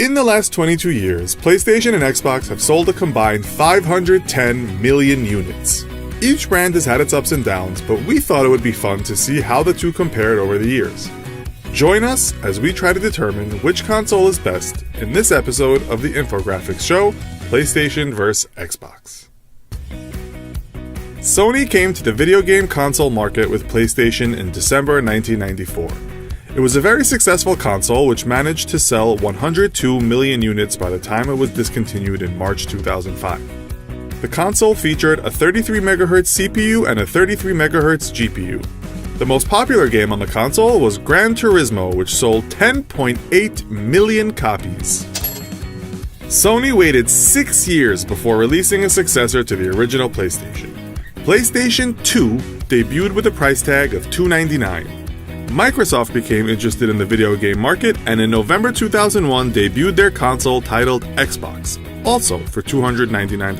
In the last 22 years, PlayStation and Xbox have sold a combined 510 million units. Each brand has had its ups and downs, but we thought it would be fun to see how the two compared over the years. Join us as we try to determine which console is best in this episode of the Infographics Show, PlayStation vs. Xbox. Sony came to the video game console market with PlayStation in December 1994. It was a very successful console which managed to sell 102 million units by the time it was discontinued in March 2005. The console featured a 33 MHz CPU and a 33 MHz GPU. The most popular game on the console was Gran Turismo, which sold 10.8 million copies. Sony waited 6 years before releasing a successor to the original PlayStation. PlayStation 2 debuted with a price tag of $299. Microsoft became interested in the video game market and in November 2001 debuted their console titled Xbox, also for $299.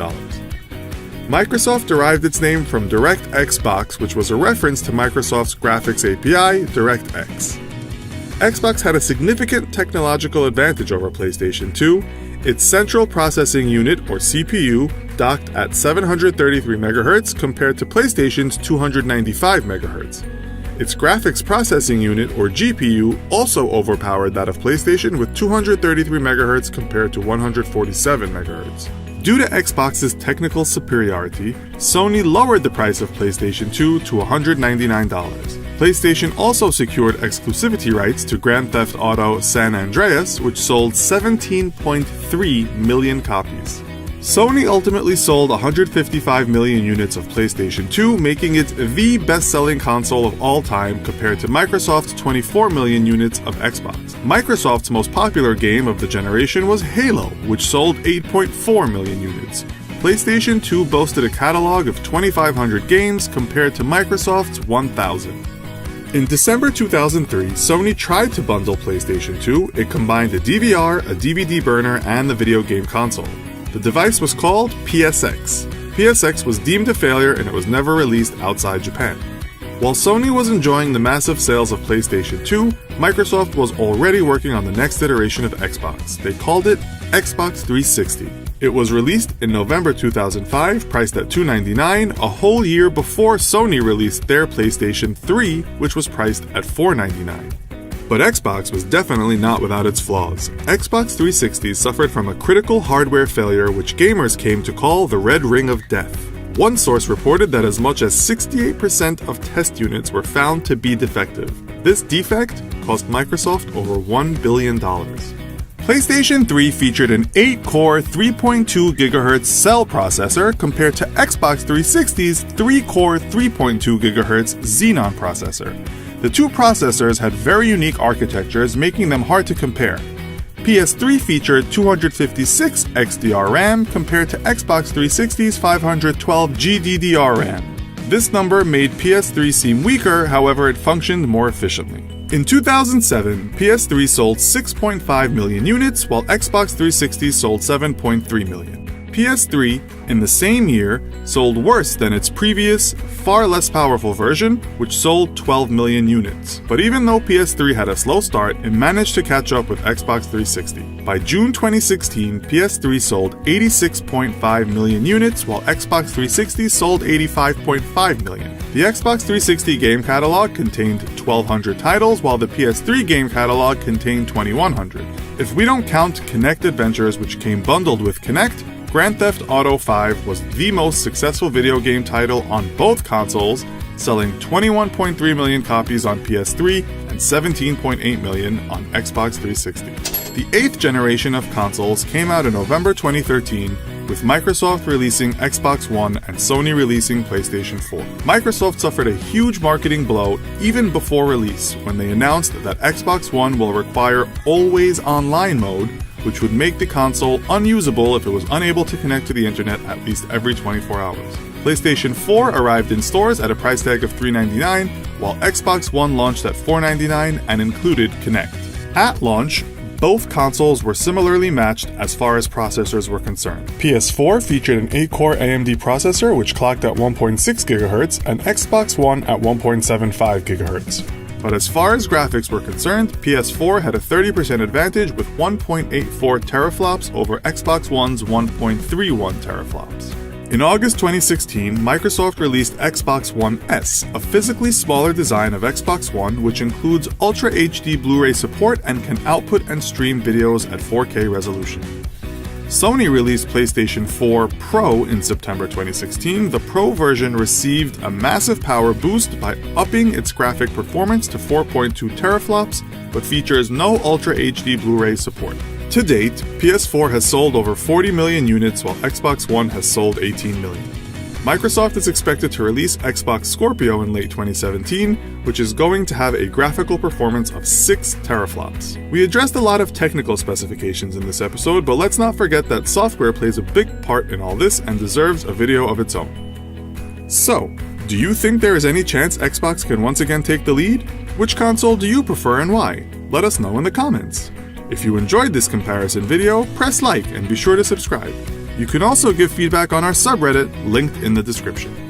Microsoft derived its name from DirectX Box, which was a reference to Microsoft's graphics API, DirectX. Xbox had a significant technological advantage over PlayStation 2. Its central processing unit, or CPU, docked at 733 MHz compared to PlayStation's 295 MHz. Its graphics processing unit, or GPU, also overpowered that of PlayStation with 233 MHz compared to 147 MHz. Due to Xbox's technical superiority, Sony lowered the price of PlayStation 2 to $199. PlayStation also secured exclusivity rights to Grand Theft Auto San Andreas, which sold 17.3 million copies. Sony ultimately sold 155 million units of PlayStation 2, making it the best-selling console of all time compared to Microsoft's 24 million units of Xbox. Microsoft's most popular game of the generation was Halo, which sold 8.4 million units. PlayStation 2 boasted a catalog of 2,500 games compared to Microsoft's 1,000. In December 2003, Sony tried to bundle PlayStation 2. It combined a DVR, a DVD burner, and the video game console. The device was called PSX. PSX was deemed a failure and it was never released outside Japan. While Sony was enjoying the massive sales of PlayStation 2, Microsoft was already working on the next iteration of Xbox. They called it Xbox 360. It was released in November 2005, priced at $299, a whole year before Sony released their PlayStation 3, which was priced at $499. But Xbox was definitely not without its flaws. Xbox 360 suffered from a critical hardware failure which gamers came to call the Red Ring of Death. One source reported that as much as 68% of test units were found to be defective. This defect cost Microsoft over $1 billion. PlayStation 3 featured an 8-core 3.2 GHz cell processor compared to Xbox 360's 3-core 3.2 GHz Xenon processor. The two processors had very unique architectures, making them hard to compare. PS3 featured 256 XDR RAM compared to Xbox 360's 512 GDDR RAM. This number made PS3 seem weaker, however it functioned more efficiently. In 2007, PS3 sold 6.5 million units, while Xbox 360 sold 7.3 million. PS3, in the same year, sold worse than its previous, far less powerful version, which sold 12 million units. But even though PS3 had a slow start, it managed to catch up with Xbox 360. By June 2016, PS3 sold 86.5 million units, while Xbox 360 sold 85.5 million. The Xbox 360 game catalog contained 1,200 titles, while the PS3 game catalog contained 2,100. If we don't count Kinect Adventures, which came bundled with Kinect, Grand Theft Auto 5 was the most successful video game title on both consoles, selling 21.3 million copies on PS3 and 17.8 million on Xbox 360. The 8th generation of consoles came out in November 2013, with Microsoft releasing Xbox One and Sony releasing PlayStation 4. Microsoft suffered a huge marketing blow even before release when they announced that Xbox One will require always online mode, which would make the console unusable if it was unable to connect to the internet at least every 24 hours. PlayStation 4 arrived in stores at a price tag of $399, while Xbox One launched at $499 and included Kinect. At launch, both consoles were similarly matched as far as processors were concerned. PS4 featured an 8-core AMD processor which clocked at 1.6 GHz and Xbox One at 1.75 GHz. But as far as graphics were concerned, PS4 had a 30% advantage with 1.84 teraflops over Xbox One's 1.31 teraflops. In August 2016, Microsoft released Xbox One S, a physically smaller design of Xbox One which includes Ultra HD Blu-ray support and can output and stream videos at 4K resolution. Sony released PlayStation 4 Pro in September 2016. The Pro version received a massive power boost by upping its graphic performance to 4.2 teraflops, but features no Ultra HD Blu-ray support. To date, PS4 has sold over 40 million units while Xbox One has sold 18 million. Microsoft is expected to release Xbox Scorpio in late 2017, which is going to have a graphical performance of 6 teraflops. We addressed a lot of technical specifications in this episode, but let's not forget that software plays a big part in all this and deserves a video of its own. So, do you think there is any chance Xbox can once again take the lead? Which console do you prefer and why? Let us know in the comments. If you enjoyed this comparison video, press like and be sure to subscribe. You can also give feedback on our subreddit, linked in the description.